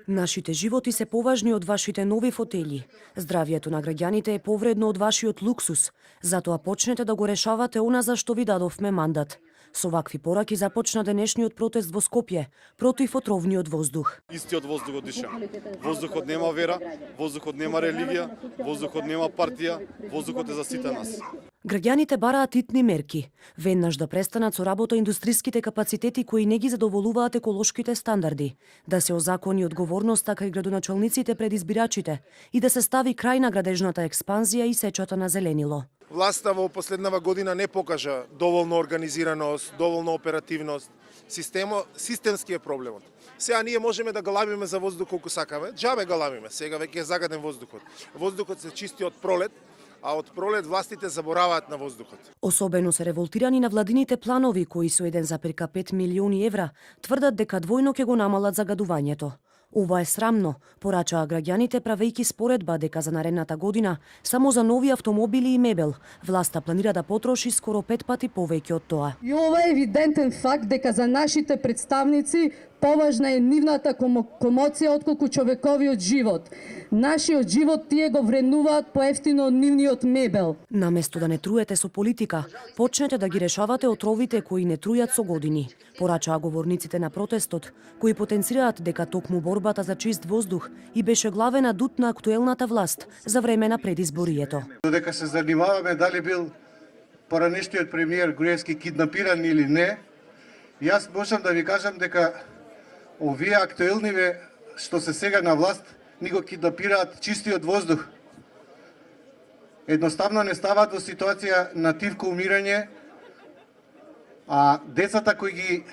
Нашите животи се поважни од вашите нови фотели. Здравието на граѓаните е повредно од вашиот луксус. Затоа почнете да го решавате она за што ви дадовме мандат. Со вакви пораки започна денешниот протест во Скопје против отровниот воздух. Истиот воздух дишаме. Воздухот нема вера, воздухот нема религија, воздухот нема партија, воздухот е за сите нас. Граѓаните бараат итни мерки. Веднаш да престанат со работа индустријските капацитети кои не ги задоволуваат еколошките стандарди, да се озакони одговорноста кај градоначалниците пред избирачите и да се стави крај на градежната експанзија и сечата на зеленило. Власта во последнава година не покажа доволно организираност, доволно оперативност. Системски е проблемот. Сега ние можеме да галабиме за воздух колку сакаме, џабе галабиме, сега веќе е загаден воздухот. Воздухот се чисти од пролет, а од пролет властите забораваат на воздухот. Особено се револтирани на владините планови кои со 1,5 милиони евра тврдат дека двојно ќе го намалат загадувањето. Ова е срамно, порачаа граѓаните правејќи споредба дека за наредната година само за нови автомобили и мебел власта планира да потроши скоро 5 пати повеќе од тоа. И ова е евидентен факт дека за нашите представници поважна е нивната комоција отколку човековиот живот. Нашиот живот тие го вреднуваат поевтино од нивниот мебел. Наместо да не труете со политика, почнете да ги решавате отровите кои не трујат со години. Порачаа говорниците на протестот, кои потенцираат дека токму борбата за чист воздух и беше главен адут на актуелната власт за време на предизборието. Додека се занимаваме дали бил поранешниот премиер Груевски киднапиран или не, јас можам да ви кажам дека овие актуелниве што се сега на власт ни го киднапираат чистиот воздух. Едноставно не ставаат во ситуација на тивко умирање, а децата кои ги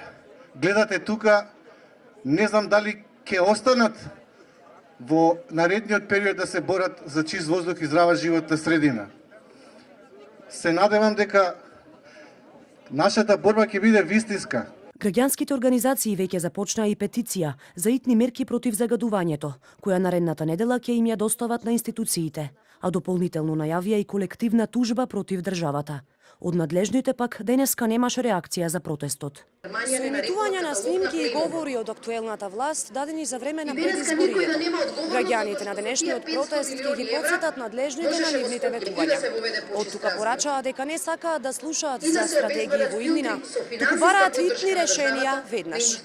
гледате тука, не знам дали ќе останат во наредниот период да се борат за чист воздух и здрава животна средина. Се надевам дека нашата борба ќе биде вистинска. Граѓанските организации веќе започнаа и петиција за итни мерки против загадувањето, која наредната недела ќе им ја достават на институциите, а дополнително најавија и колективна тужба против државата. Од надлежните пак денеска немаше реакција за протестот. Со емитување на снимки и говори од актуелната власт дадени за време на предизборието. Граѓаните на денешниот протест ќе ги потсетат надлежните на нивните ветувања. Од тука порачаа дека не сакаат да слушаат за стратегии во иднина, туку бараат итни решенија веднаш.